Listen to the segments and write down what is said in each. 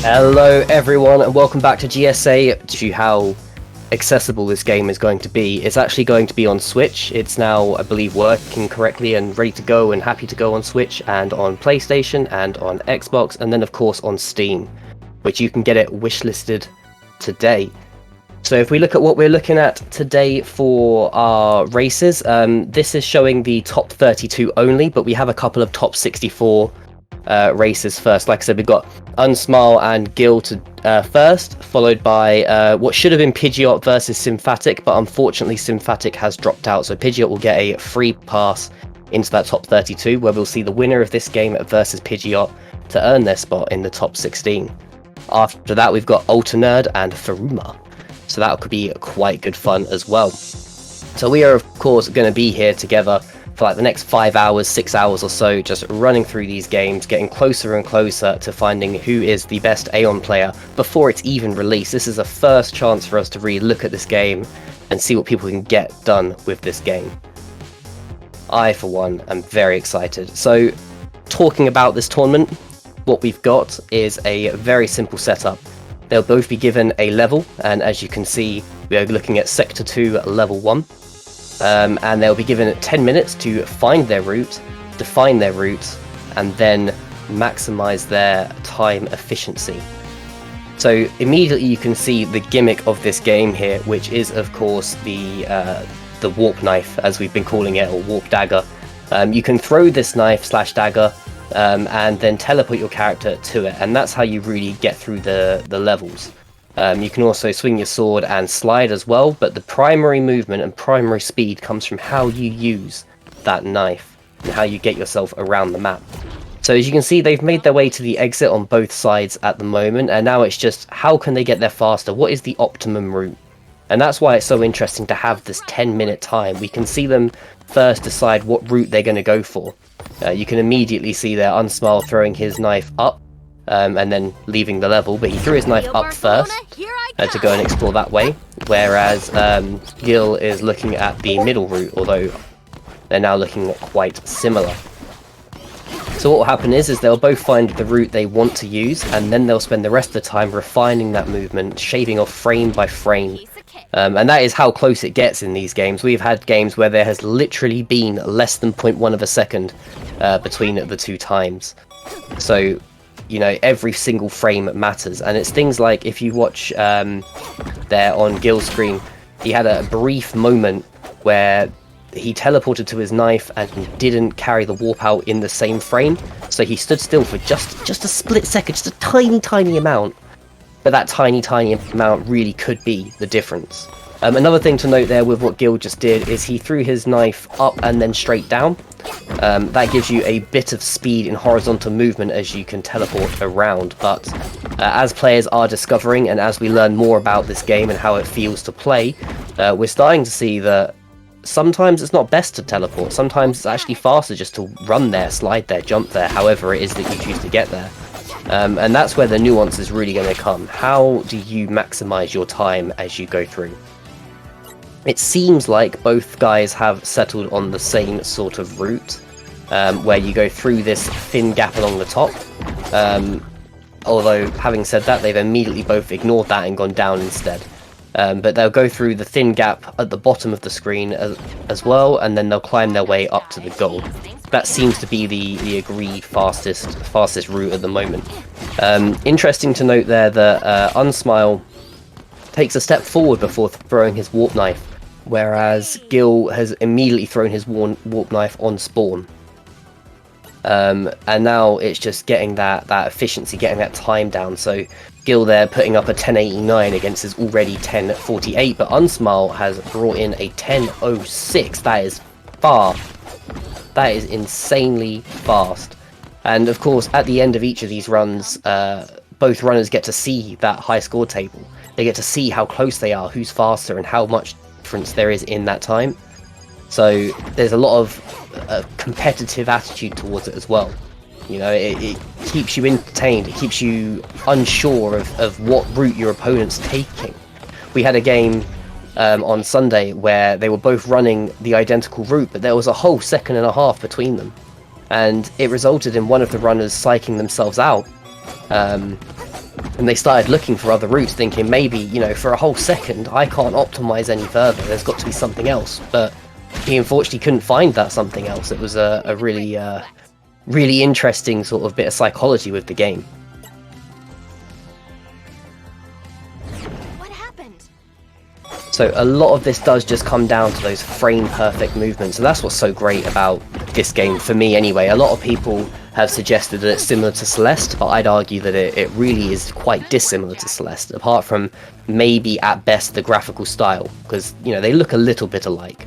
Hello everyone and welcome back to GSA. To how accessible this game is going to be. It's actually going to be on Switch. It's now, I believe, working correctly and ready to go and happy to go on Switch and on PlayStation and on Xbox and then of course on Steam, which you can get it wishlisted today. So if we look at what we're looking at today for our races, this is showing the top 32 only, but we have a couple of top 64 races first. Like I said, we've got Unsm1le and Gill to first, followed by what should have been Pidgeot versus Symphatic, but unfortunately Symphatic has dropped out, so Pidgeot will get a free pass into that top 32, where we'll see the winner of this game versus Pidgeot to earn their spot in the top 16. After that, we've got Alternerd and Faruma, so that could be quite good fun as well. So we are of course going to be here together for like the next 5 hours, 6 hours or so, just running through these games, getting closer and closer to finding who is the best Aeon player before it's even released. This is a first chance for us to really look at this game and see what people can get done with this game. I, for one, am very excited. So, talking about this tournament, what we've got is a very simple setup. They'll both be given a level, and as you can see, we are looking at Sector 2 Level 1. And they'll be given 10 minutes to find their route, define their route, and then maximize their time efficiency. So immediately you can see the gimmick of this game here, which is of course the warp knife, as we've been calling it, or warp dagger. You can throw this knife / dagger and then teleport your character to it, and that's how you really get through the levels. You can also swing your sword and slide as well, but the primary movement and primary speed comes from how you use that knife and how you get yourself around the map. So as you can see, they've made their way to the exit on both sides at the moment, and now it's just how can they get there faster? What is the optimum route? And that's why it's so interesting to have this 10-minute time. We can see them first decide what route they're going to go for. You can immediately see there Unsm1le throwing his knife up, and then leaving the level, but he threw his knife up first to go and explore that way, whereas Gill is looking at the middle route, although they're now looking quite similar. So what will happen is they'll both find the route they want to use, and then they'll spend the rest of the time refining that movement, shaving off frame by frame. And that is how close it gets in these games. We've had games where there has literally been less than 0.1 of a second between the two times. So you know, every single frame matters, and it's things like if you watch there on Gill's screen, he had a brief moment where he teleported to his knife and he didn't carry the warp out in the same frame, so he stood still for just a split second, just a tiny amount, but that tiny amount really could be the difference. Another thing to note there with what Gill just did is he threw his knife up and then straight down. That gives you a bit of speed in horizontal movement as you can teleport around, but as players are discovering and as we learn more about this game and how it feels to play, we're starting to see that sometimes it's not best to teleport. Sometimes it's actually faster just to run there, slide there, jump there, however it is that you choose to get there. And that's where the nuance is really going to come. How do you maximize your time as you go through? It seems like both guys have settled on the same sort of route, where you go through this thin gap along the top. Although, having said that, they've immediately both ignored that and gone down instead. But they'll go through the thin gap at the bottom of the screen as well, and then they'll climb their way up to the goal. That seems to be the agreed fastest route at the moment. Interesting to note there that Unsm1le takes a step forward before throwing his warp knife, whereas Gill has immediately thrown his warp knife on spawn. And now it's just getting that efficiency, getting that time down. So Gill there putting up a 1089 against his already 1048, but Unsm1le has brought in a 1006. That is insanely fast. And of course, at the end of each of these runs, both runners get to see that high score table. They get to see how close they are, who's faster, and how much difference there is in that time. So there's a lot of competitive attitude towards it as well. You know, it keeps you entertained, it keeps you unsure of what route your opponent's taking. We had a game on Sunday where they were both running the identical route, but there was a whole second and a half between them. And it resulted in one of the runners psyching themselves out. And they started looking for other routes, thinking maybe, you know, for a whole second, I can't optimize any further. There's got to be something else. But he unfortunately couldn't find that something else. It was a really, really interesting sort of bit of psychology with the game. What happened? So a lot of this does just come down to those frame perfect movements. And that's what's so great about this game, for me anyway. A lot of people have suggested that it's similar to Celeste, but I'd argue that it really is quite dissimilar to Celeste, apart from maybe at best the graphical style, because, you know, they look a little bit alike.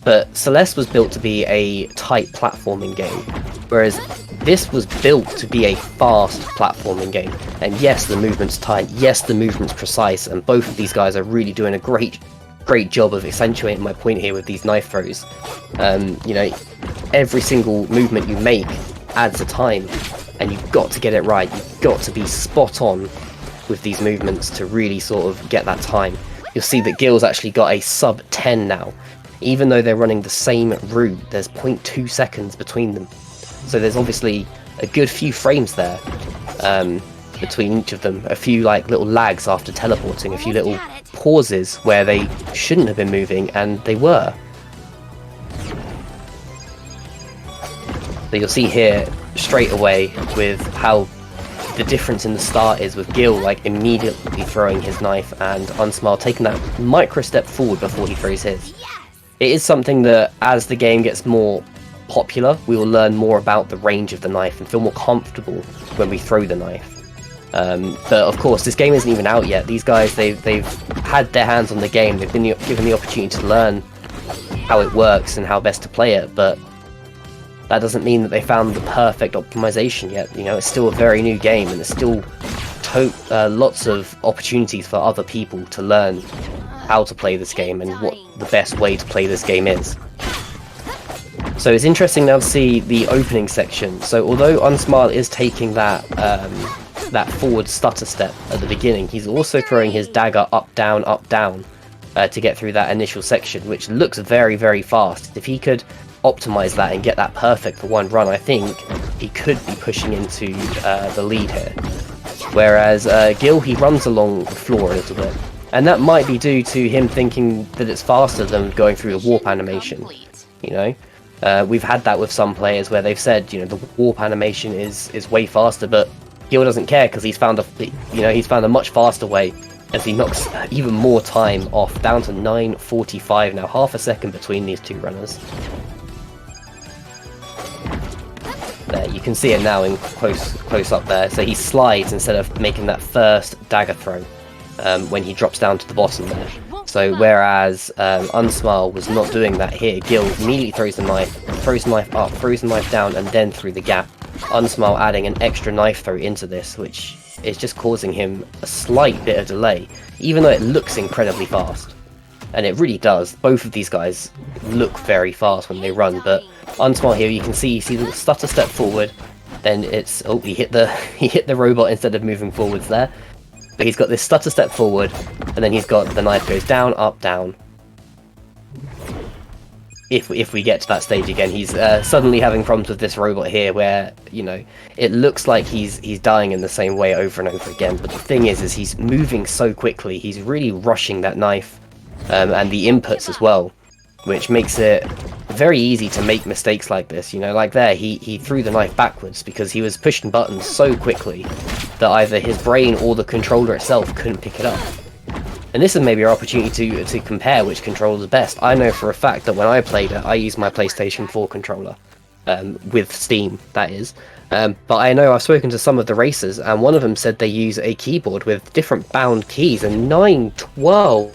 But Celeste was built to be a tight platforming game, whereas this was built to be a fast platforming game. And yes, the movement's tight, yes, the movement's precise, and both of these guys are really doing a great job of accentuating my point here with these knife throws. You know, every single movement you make adds a time, and you've got to get it right. You've got to be spot on with these movements to really sort of get that time. You'll see that Gil's actually got a sub 10 now. Even though they're running the same route, there's 0.2 seconds between them. So there's obviously a good few frames there between each of them. A few like little lags after teleporting, a few little pauses where they shouldn't have been moving and they were. So you'll see here straight away with how the difference in the start is with Gil like immediately throwing his knife and Unsm1le taking that micro step forward before he throws his. It is something that as the game gets more popular, we will learn more about the range of the knife and feel more comfortable when we throw the knife. But of course, this game isn't even out yet. These guys, they've had their hands on the game. They've been given the opportunity to learn how it works and how best to play it, but that doesn't mean that they found the perfect optimization yet. You know, it's still a very new game, and there's still lots of opportunities for other people to learn how to play this game and what the best way to play this game is. So it's interesting now to see the opening section. So although Unsm1le is taking that forward stutter step at the beginning, he's also throwing his dagger up down to get through that initial section, which looks very, very fast. If he could optimize that and get that perfect for one run, I think he could be pushing into the lead here. Whereas Gil, he runs along the floor a little bit, and that might be due to him thinking that it's faster than going through the warp animation. You know, we've had that with some players where they've said, you know, the warp animation is way faster, but Gil doesn't care because he's found a much faster way, as he knocks even more time off, down to 9:45 now, half a second between these two runners. There, you can see it now in close up there. So he slides instead of making that first dagger throw when he drops down to the bottom there. So whereas Unsm1le was not doing that here, Gil immediately throws the knife up, throws the knife down, and then through the gap. Unsm1le adding an extra knife throw into this, which is just causing him a slight bit of delay, even though it looks incredibly fast. And it really does. Both of these guys look very fast when they run, but Unsm1le here, you see the stutter step forward, then it's, oh, he hit the robot instead of moving forwards there. But he's got this stutter step forward, and then he's got the knife goes down, up, down. If we get to that stage again, he's suddenly having problems with this robot here, where, you know, it looks like he's dying in the same way over and over again. But the thing is he's moving so quickly, he's really rushing that knife, and the inputs as well, which makes it very easy to make mistakes like this. You know, like there, he threw the knife backwards because he was pushing buttons so quickly that either his brain or the controller itself couldn't pick it up. And this is maybe our opportunity to compare which controller is best. I know for a fact that when I played it, I used my PlayStation 4 controller, with Steam, that is. But I know I've spoken to some of the racers, and one of them said they use a keyboard with different bound keys, and 912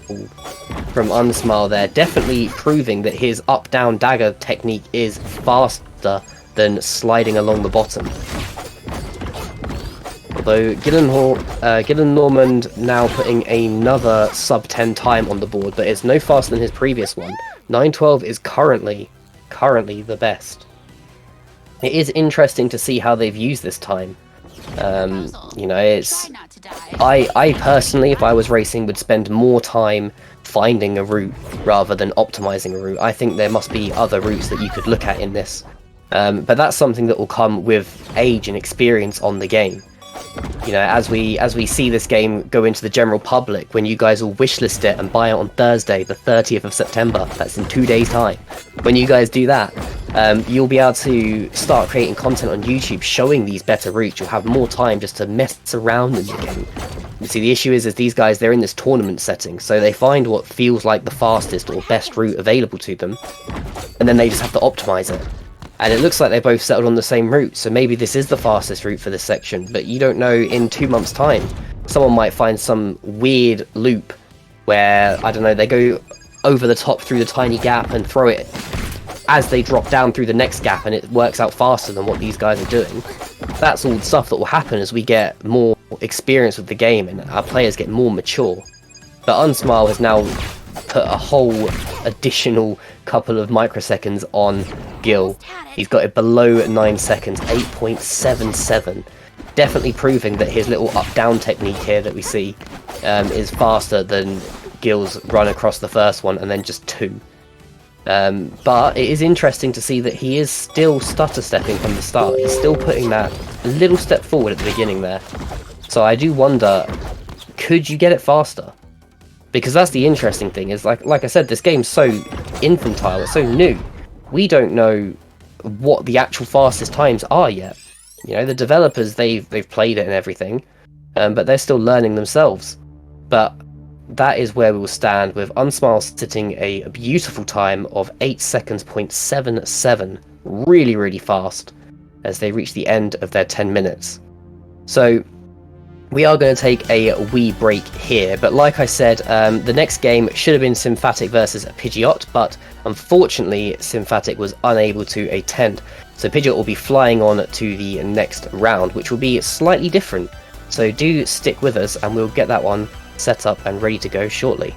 from Unsm1le there, definitely proving that his up-down dagger technique is faster than sliding along the bottom. Although Gillenormand now putting another sub 10 time on the board, but it's no faster than his previous one. 912 is currently the best. It is interesting to see how they've used this time. You know, it's I personally, if I was racing, would spend more time finding a route rather than optimizing a route. I think there must be other routes that you could look at in this, but that's something that will come with age and experience on the game. You know, as we see this game go into the general public, when you guys will wishlist it and buy it on Thursday, the 30th of September, that's in 2 days' time. When you guys do that, you'll be able to start creating content on YouTube showing these better routes. You'll have more time just to mess around in the game. You see, the issue is these guys, they're in this tournament setting, so they find what feels like the fastest or best route available to them, and then they just have to optimize it. And it looks like they both settled on the same route, so maybe this is the fastest route for this section, but you don't know, in 2 months' time, someone might find some weird loop where, I don't know, they go over the top through the tiny gap and throw it as they drop down through the next gap, and it works out faster than what these guys are doing. That's all stuff that will happen as we get more experience with the game and our players get more mature. But Unsm1le has now put a whole additional couple of microseconds on Gil. He's got it below 9 seconds, 8.77. Definitely proving that his little up-down technique here that we see is faster than Gil's run across the first one and then just 2. But it is interesting to see that he is still stutter stepping from the start. He's still putting that little step forward at the beginning there. So I do wonder, could you get it faster? Because that's the interesting thing, is like I said, this game's so infantile, it's so new. We don't know what the actual fastest times are yet. You know, the developers, they've played it and everything, but they're still learning themselves. But that is where we will stand, with Unsm1le sitting a beautiful time of 8 seconds, 0.77. Really, really fast as they reach the end of their 10 minutes. So we are going to take a wee break here, but like I said, the next game should have been Symphatic versus Pidgeot, but unfortunately Symphatic was unable to attend. So Pidgeot will be flying on to the next round, which will be slightly different. So do stick with us and we'll get that one set up and ready to go shortly.